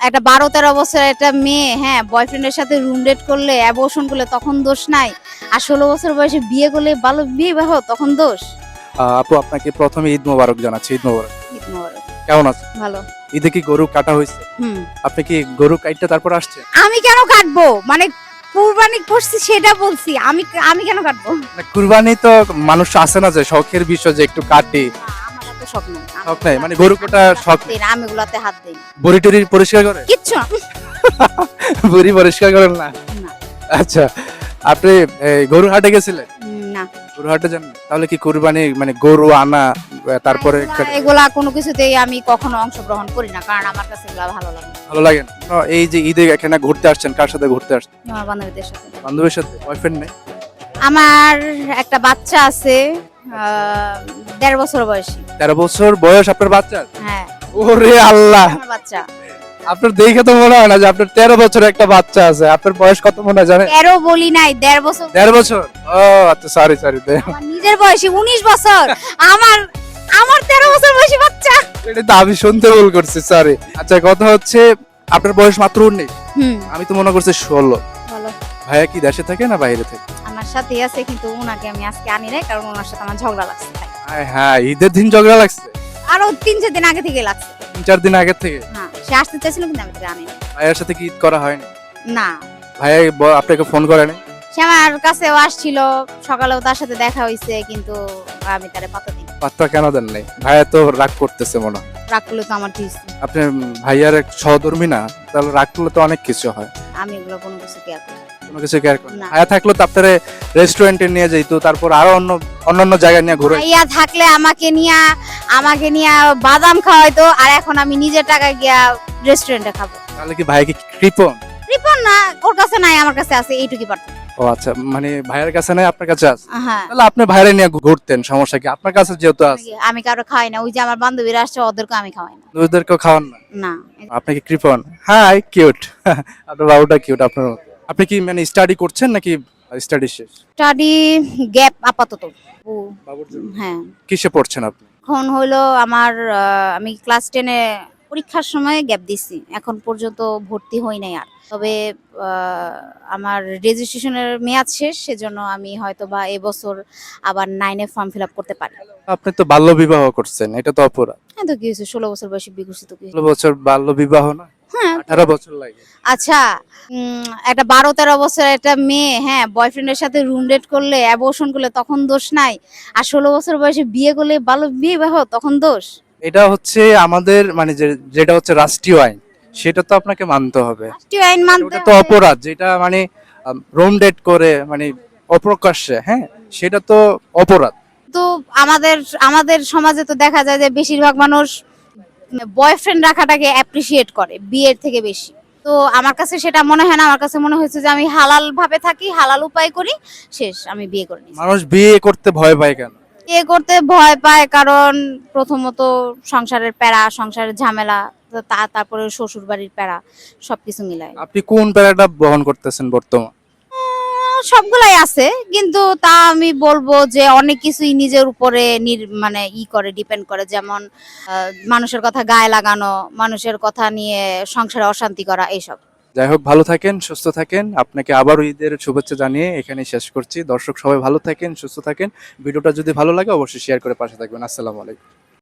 একটা 12-13 বছর একটা মেয়ে হ্যাঁ বয়ফ্রেন্ডের সাথে রুম ডেট করলে অ্যাবর্শন করলে তখন দোষ নাই, আর 16 বছর বয়সে বিয়ে করলে বাল্য বিবাহ তখন দোষ। আপু আপনাকে প্রথমে ঈদ মোবারক জানাচ্ছি। ঈদ মোবারক। ঈদ মোবারক। কেমন আছেন? ভালো। ঈদে কি গরু কাটা হয়েছে? আপনি কি গরু কাইটটা তারপর আসছে? আমি কেন কাটবো, মানে কুরবানি করছি সেটা বলছি, আমি আমি কেন কাটবো? না, কুরবানি তো মানুষ আছে না যে শখের বিষয় যে একটু কাটি। আমার এত শখ নেই। শখ নাই, মানে গরু কাটা শখ নেই। আমি এগুলাতে হাত দেই না। বড়ি টড়ি পরিষ্কার করে? কিচ্ছু না। বড়ি পরিষ্কার করেন না? না। আচ্ছা, আপনি গরু হাটে গেছিলেন? না। গরু হাটে যান? তাহলে কি কুরবানি মানে গরু আনা তারপরে এগুলা কোনো কিছুতেই আমি কখনো অংশগ্রহণ করি না, কারণ আমার কাছে এগুলা ভালো লাগে না। ভালো লাগে না? এই যে ঈদে এখানে ঘুরতে আসছেন, কার সাথে ঘুরতে আসছেন? আমার বান্ধবীদের সাথে। বান্ধবীর সাথে? বয়ফ্রেন্ড নেই? আমার একটা বাচ্চা আছে 1.5 বছর বয়সী। 13 বছর বয়স আপনার বাচ্চার? হ্যাঁ। ওরে আল্লাহ, আমার বাচ্চা। আপনার দেখে তো মনে হয় না যে আপনার 13 বছর একটা বাচ্চা আছে। আপনার বয়স কত মনে হয় জানেন? 13 বলি নাই, 1.5 বছর। 1.5 বছর? ও আচ্ছা, সরি। আমার নিজের বয়সী 19 বছর। আমার আমার 13 বছর বয়সী বাচ্চা। এটা তো আমি শুনতে ভুল করছি, সরি। আচ্ছা, কথা হচ্ছে আপনার বয়স মাত্র 19। আমি তো মনে করছি 16। ভালো। ভাইয়া কি দেশে থাকে না বাইরে থাকে? আমার সাথে আছে, কিন্তু উনাকে আমি আজকে আনি নাই, কারণ ওনার সাথে আমার ঝগড়া লাগছে তাই। হ্যাঁ, ঈদের দিন ঝগড়া লাগছে? আরো 3-4 দিন আগে থেকে লাগছে। 3-4 দিন আগে থেকে? হ্যাঁ, সে আসতে চাইছিল কিন্তু আমি তাকে আনি নাই। ভাইয়ার সাথে কি ঈদ করা হয়নি? না। ভাইয়া আপনাকে ফোন করে নাই? সে আমার কাছেও আসছিল, সকালেও তার সাথে দেখা হয়েছে, কিন্তু আমি তারে পাত্তা দিই। পাত্তা কেন দেন নাই? ভাইয়া তো রাগ করতেছে মনে হয়। রাগ করলে তো আমার কি হইছে? আপনি ভাইয়ার এক সহধর্মী না? তাহলে রাগ করলে তো অনেক কিছু হয়। আমি এগুলো কোনো কিছু কেয়ার করি না। কোনো কিছু কেয়ার করেন না? না। ভাইয়া থাকলে তো আপনারে রেস্টুরেন্টে নিয়ে যাইতো, তারপর আরো অন্যান্য জায়গায় নিয়ে ঘুরে। ভাইয়া থাকলে আমাকে নিয়ে বাদাম খাওয়াইতো, আর এখন আমি নিজের টাকা গিয়া রেস্টুরেন্টে খাবো। তাহলে কি ভাইয়া কি কৃপণ? রিপন না, ওর কাছে নাই, আমার কাছে আছে, এইটুকুই পারতো। ও আচ্ছা, মানে ভাইয়ার কাছে নাই, আপনার কাছে আছে। হ্যাঁ। তাহলে আপনি ভাইয়ারে নিয়ে ঘুরতেন, সমস্যা কি? আপনার কাছে যেহেতু আছে। আমি কারো খাওয়াই না, ওই যে আমার বান্ধবীরা আসছে ওদেরকে আমি খাওয়াই না। দুধদেরকেও খাওয়ান না? না। আপনি কি কৃপণ? Hi, cute. আপনার বাবুটা কিউট আপনার মতো। আপনি কি মানে স্টাডি করছেন নাকি স্টাডি শেষ? স্টাডি গ্যাপ আপাতত। ও, বাবুর জন্য? হ্যাঁ। কিসে পড়ছেন আপনি? এখন হলো আমার আমি ক্লাস 10-এ পরীক্ষার সময় গ্যাপ দিছি, এখন পর্যন্ত ভর্তি হই নাই আর। তবে আমার রেজিস্ট্রেশনের মেয়াদ শেষ, সেজন্য আমি হয়তো বা এবছর আবার 9-এ ফর্ম ফিল আপ করতে পারি। আপনি তো বাল্য বিবাহ করছেন, এটা তো অপরাধ। হ্যাঁ, তো কি হয়েছে, 16 বছর বয়সে বিকশিত কি হয়েছে? 16 বছর বাল্য বিবাহ না? হ্যাঁ। 18 বছর লাগে। আচ্ছা, একটা 12-13 বছর একটা মেয়ে হ্যাঁ বয়ফ্রেন্ডের সাথে রুম ডেট করলে অ্যাবর্শন করলে তখন দোষ নাই, আর 16 বছর বয়সে বিয়ে করলে বাল্য বিবাহ তখন দোষ। এটা হচ্ছে আমাদের মানে যেটা হচ্ছে রাষ্ট্রীয় আইন, সেটা তো আপনাকে মানতে হবে। রাষ্ট্রীয় আইন মানতে ওটা তো হবে। অপরাধ, যেটা মানে রুম ডেট করে মানে অপ্রকাশ্যে, হ্যাঁ, সেটা তো অপরাধ। তো আমাদের আমাদের সমাজে তো দেখা যায় যে বেশিরভাগ মানুষ বয়ফ্রেন্ড রাখাটাকে অ্যাপ্রিসিয়েট করে বিয়ের থেকে বেশি। তো আমার কাছে সেটা মনে হয় না, আমার কাছে মনে হয়েছে যে আমি হালাল ভাবে থাকি, হালাল উপায় করি, শেষ, আমি বিয়ে করে নিয়েছি। মানুষ বিয়ে করতে ভয় পায় কেন? বিয়ে করতে ভয় পায় কারণ প্রথমত সংসারের প্যারা, সংসারের ঝামেলা, তারপরে শ্বশুর বাড়ির প্যারা, সবকিছু মিলায়। আপনি কোন প্যারাটা বহন করতেছেন বর্তমান? সবগুলাই আছে, কিন্তু তা আমি বলবো যে অনেক কিছুই নিজের উপরে মানে করে ডিপেন্ড করে, যেমন মানুষের কথা গায়ে লাগানো, মানুষের কথা নিয়ে সংসারে অশান্তি করা, এইসব। যাই হোক, ভালো থাকেন, সুস্থ থাকেন। আপনাকে আবারও ঈদের শুভেচ্ছা জানিয়ে এখানে শেষ করছি। দর্শক সবাই ভালো থাকেন, সুস্থ থাকেন। ভিডিওটা যদি ভালো লাগে অবশ্যই শেয়ার করে পাশে থাকবেন। আসসালামু আলাইকুম।